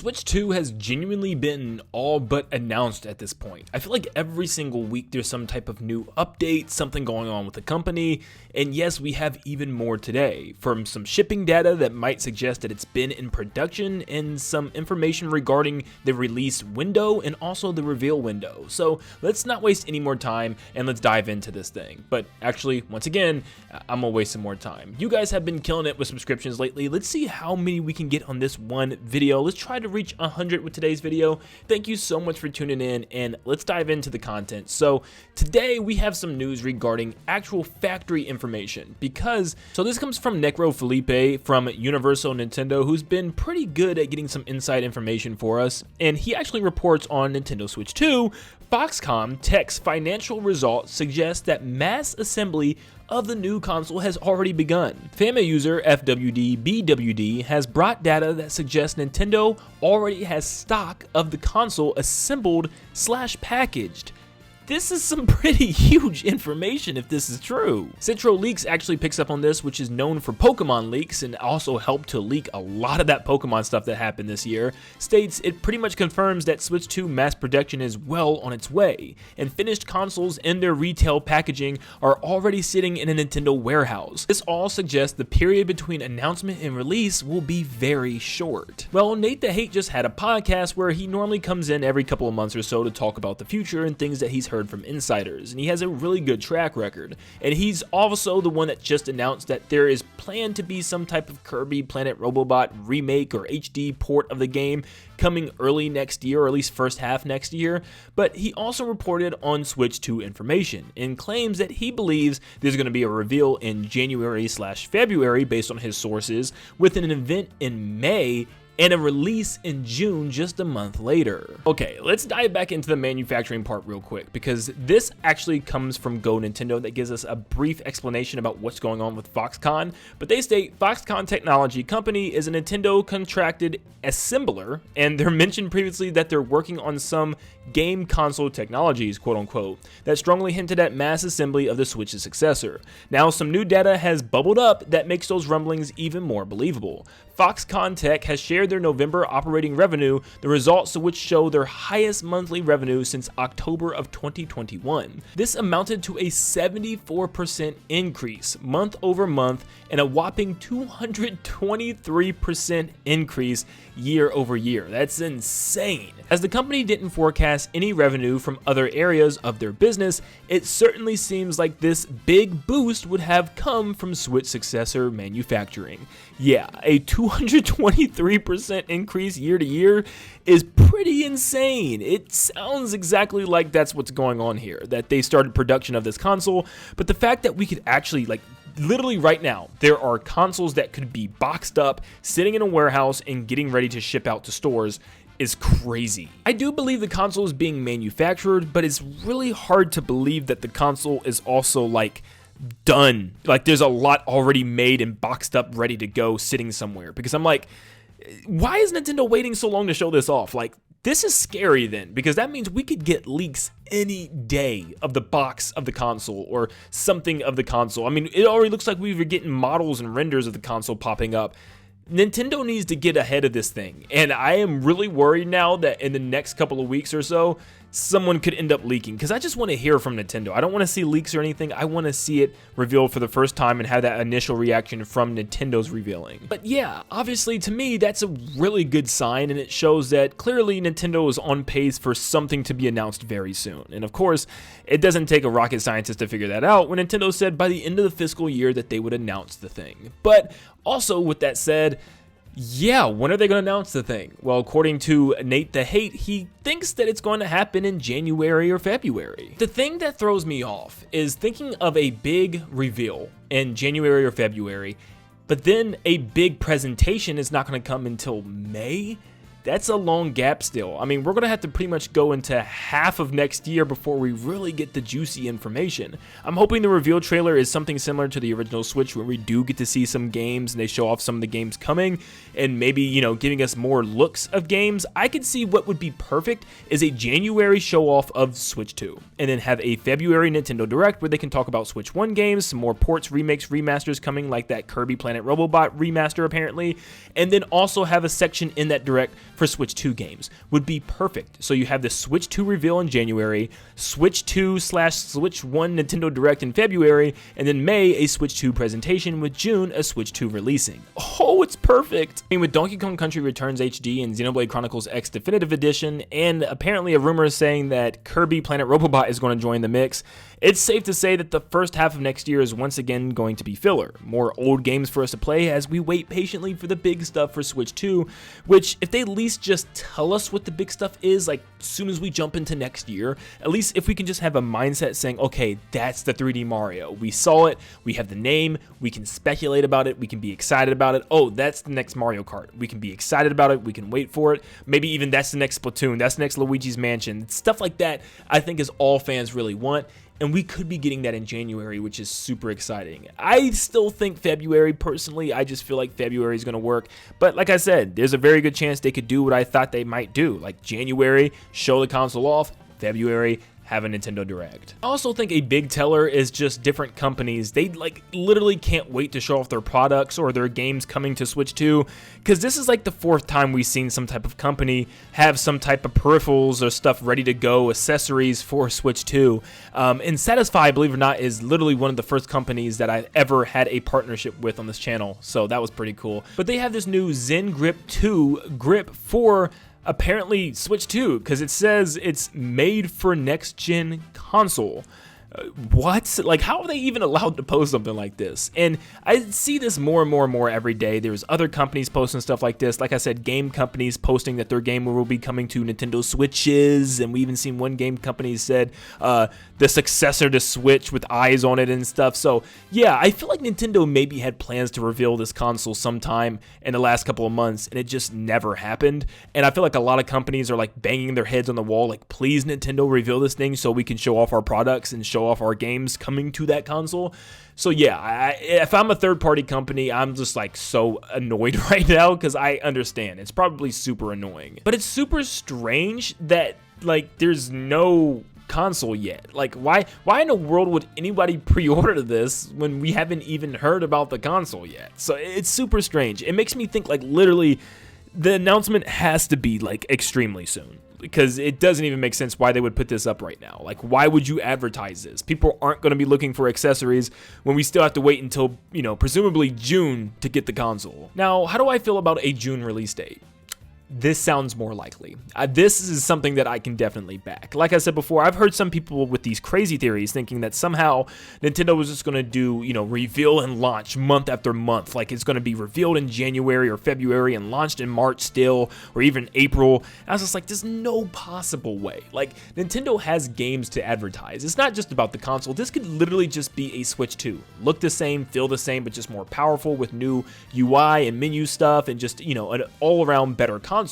Switch 2 has genuinely been all but announced at this point. I feel like every single week there's some type of new update, something going on with the company, and yes, we have even more today, from some shipping data that might suggest that it's been in production, and some information regarding the release window and also the reveal window. So let's not waste any more time and let's dive into this thing. But actually, once again, I'm gonna waste some more time. You guys have been killing it with subscriptions lately. Let's see how many we can get on this one video. Let's try to reach 100 with today's video. Thank you so much for tuning in, and let's dive into the content. So today we have some news regarding actual factory information, because this comes from Necro Felipe from Universal Nintendo, who's been pretty good at getting some inside information for us, and he actually reports on Nintendo Switch 2. Foxconn Tech's financial results suggest that mass assembly of the new console has already begun. Family user FWD-BWD has brought data that suggests Nintendo already has stock of the console assembled/packaged. This is some pretty huge information if this is true. Citro Leaks actually picks up on this, which is known for Pokemon leaks and also helped to leak a lot of that Pokemon stuff that happened this year. States it pretty much confirms that Switch 2 mass production is well on its way, and finished consoles in their retail packaging are already sitting in a Nintendo warehouse. This all suggests the period between announcement and release will be very short. Well, Nate the Hate just had a podcast where he normally comes in every couple of months or so to talk about the future and things that he's heard from insiders, and he has a really good track record. And he's also the one that just announced that there is planned to be some type of Kirby Planet Robobot remake or HD port of the game coming early next year, or at least first half next year. But he also reported on Switch 2 information and claims that he believes there's going to be a reveal in January/February based on his sources, with an event in May and a release in June just a month later. Okay, let's dive back into the manufacturing part real quick, because this actually comes from Go Nintendo that gives us a brief explanation about what's going on with Foxconn. But they state Foxconn Technology Company is a Nintendo contracted assembler, and they're mentioned previously that they're working on some game console technologies, quote unquote, that strongly hinted at mass assembly of the Switch's successor. Now, some new data has bubbled up that makes those rumblings even more believable. Foxconn Tech has shared their November operating revenue, the results of which show their highest monthly revenue since October of 2021. This amounted to a 74% increase month over month and a whopping 223% increase year over year. That's insane. As the company didn't forecast any revenue from other areas of their business, it certainly seems like this big boost would have come from Switch successor manufacturing. Yeah, a 223% increase year to year is pretty insane. It sounds exactly like that's what's going on here, that they started production of this console, but the fact that we could actually, literally right now, there are consoles that could be boxed up, sitting in a warehouse and getting ready to ship out to stores is crazy. I do believe the console is being manufactured, but it's really hard to believe that the console is also done. There's a lot already made and boxed up, ready to go, sitting somewhere. Because I'm like, why is Nintendo waiting so long to show this off? This is scary then, because that means we could get leaks any day of the box of the console or something of the console. I mean, it already looks like we were getting models and renders of the console popping up. Nintendo needs to get ahead of this thing, and I am really worried now that in the next couple of weeks or so, someone could end up leaking, because I just want to hear from Nintendo. I don't want to see leaks or anything. I want to see it revealed for the first time and have that initial reaction from Nintendo's revealing. But yeah, obviously to me, that's a really good sign, and it shows that clearly Nintendo is on pace for something to be announced very soon. And of course, it doesn't take a rocket scientist to figure that out when Nintendo said by the end of the fiscal year that they would announce the thing. But also, with that said, yeah, when are they going to announce the thing? Well, according to Nate the Hate, he thinks that it's going to happen in January or February. The thing that throws me off is thinking of a big reveal in January or February, but then a big presentation is not going to come until May. That's a long gap still. I mean, we're going to have to pretty much go into half of next year before we really get the juicy information. I'm hoping the reveal trailer is something similar to the original Switch, where we do get to see some games and they show off some of the games coming and maybe, giving us more looks of games. I could see what would be perfect is a January show off of Switch 2 and then have a February Nintendo Direct where they can talk about Switch 1 games, some more ports, remakes, remasters coming, like that Kirby Planet Robobot remaster apparently, and then also have a section in that Direct for Switch 2 games would be perfect. So you have the Switch 2 reveal in January, Switch 2/Switch 1 Nintendo Direct in February, and then May a Switch 2 presentation, with June a Switch 2 releasing. Oh, it's perfect! I mean, with Donkey Kong Country Returns HD and Xenoblade Chronicles X Definitive Edition, and apparently a rumor saying that Kirby Planet Robobot is going to join the mix, it's safe to say that the first half of next year is once again going to be filler. More old games for us to play as we wait patiently for the big stuff for Switch 2, which if they at least just tell us what the big stuff is, like as soon as we jump into next year, at least if we can just have a mindset saying, okay, that's the 3D Mario. We saw it, we have the name, we can speculate about it, we can be excited about it. Oh, that's the next Mario Kart. We can be excited about it, we can wait for it. Maybe even that's the next Splatoon, that's the next Luigi's Mansion. Stuff like that I think is all fans really want. And we could be getting that in January, which is super exciting. I still think February, personally, I just feel like February is going to work. But like I said, there's a very good chance they could do what I thought they might do. Like January, show the console off, February, have a Nintendo Direct. I also think a big teller is just different companies. They like literally can't wait to show off their products or their games coming to Switch 2, because this is like the 4th time we've seen some type of company have some type of peripherals or stuff ready to go, accessories for Switch 2. And Satisfy, believe it or not, is literally one of the first companies that I've ever had a partnership with on this channel, so that was pretty cool. But they have this new Zen Grip 2 grip for apparently Switch 2, because it says it's made for next-gen console. What? Like, how are they even allowed to post something like this? And I see this more and more every day. There's other companies posting stuff like this. Like I said, game companies posting that their game will be coming to Nintendo Switches, and we even seen one game company said the successor to Switch with eyes on it and stuff. So yeah, I feel like Nintendo maybe had plans to reveal this console sometime in the last couple of months, and it just never happened. And I feel like a lot of companies are like banging their heads on the wall, like, please Nintendo, reveal this thing so we can show off our products and show off our games coming to that console. So yeah, if I'm a third-party company, I'm just like so annoyed right now, because I understand it's probably super annoying. But it's super strange that like there's no console yet. Like, why in the world would anybody pre-order this when we haven't even heard about the console yet? So it's super strange. It makes me think like literally the announcement has to be like extremely soon, because it doesn't even make sense why they would put this up right now. Like, why would you advertise this? People aren't going to be looking for accessories when we still have to wait until, you know, presumably June to get the console. Now, how do I feel about a June release date? This sounds more likely. This is something that I can definitely back. Like I said before, I've heard some people with these crazy theories thinking that somehow Nintendo was just going to do, you know, reveal and launch month after month. Like, it's going to be revealed in January or February and launched in March still, or even April. And I was just like, there's no possible way. Like, Nintendo has games to advertise. It's not just about the console. This could literally just be a Switch 2. Look the same, feel the same, but just more powerful with new UI and menu stuff and just, you know, an all-around better console.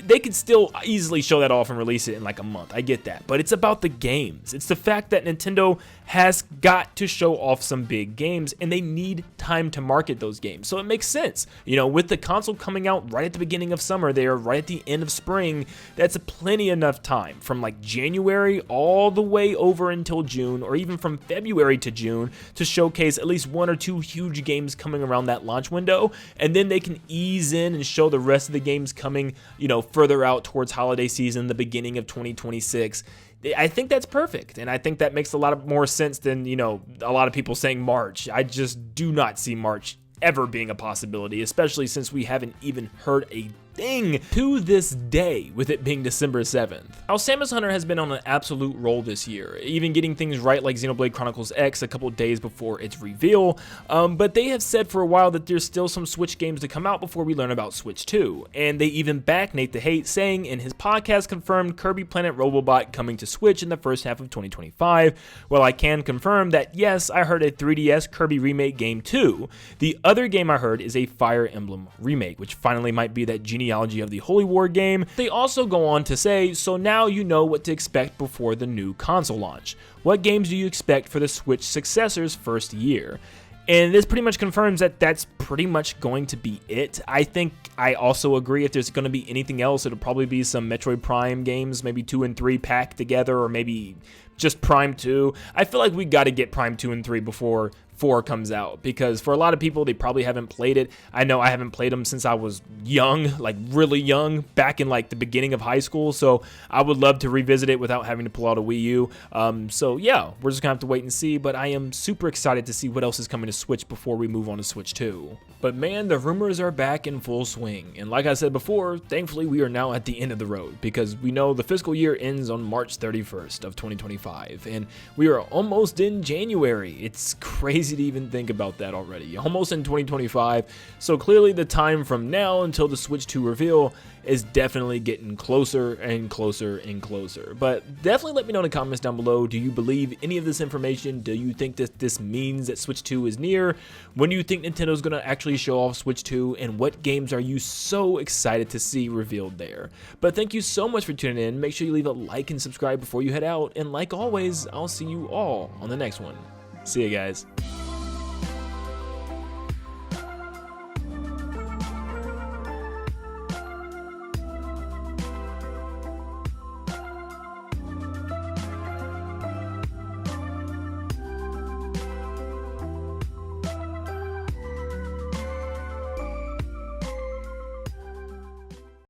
They could still easily show that off and release it in like a month. I get that. But it's about the games. It's the fact that Nintendo has got to show off some big games, and they need time to market those games. So it makes sense. You know, with the console coming out right at the beginning of summer there, right at the end of spring, that's plenty enough time from like January all the way over until June, or even from February to June, to showcase at least 1 or 2 huge games coming around that launch window. And then they can ease in and show the rest of the games coming, you know, further out towards holiday season, the beginning of 2026. I think that's perfect, and I think that makes a lot more sense than, you know, a lot of people saying March. I just do not see March ever being a possibility, especially since we haven't even heard a thing to this day, with it being December 7th. Now, Samus Hunter has been on an absolute roll this year, even getting things right like Xenoblade Chronicles X a couple days before its reveal, but they have said for a while that there's still some Switch games to come out before we learn about Switch 2, and they even back Nate the Hate, saying in his podcast confirmed Kirby Planet Robobot coming to Switch in the first half of 2025. Well, I can confirm that yes, I heard a 3DS Kirby remake game too. The other game I heard is a Fire Emblem remake, which finally might be that Genealogy of the Holy War game. They also go on to say, so now you know what to expect before the new console launch. What games do you expect for the Switch successor's first year? And this pretty much confirms that that's pretty much going to be it. I think I also agree if there's going to be anything else, it'll probably be some Metroid Prime games, maybe 2 and 3 packed together, or maybe just Prime 2. I feel like we got to get Prime 2 and 3 before 4 comes out, because for a lot of people, they probably haven't played it. I know I haven't played them since I was young, like really young, back in like the beginning of high school, so I would love to revisit it without having to pull out a Wii U. So yeah, we're just gonna have to wait and see, but I am super excited to see what else is coming to Switch before we move on to Switch 2. But man, the rumors are back in full swing, and like I said before, thankfully we are now at the end of the road, because we know the fiscal year ends on March 31st of 2025, and we are almost in January. It's crazy to even think about that already. Almost in 2025, so clearly the time from now until the Switch 2 reveal is definitely getting closer and closer and closer. But definitely let me know in the comments down below, do you believe any of this information? Do you think that this means that Switch 2 is near? When do you think Nintendo's gonna actually show off Switch 2? And what games are you so excited to see revealed there? But thank you so much for tuning in. Make sure you leave a like and subscribe before you head out. And like always, I'll see you all on the next one. See you guys.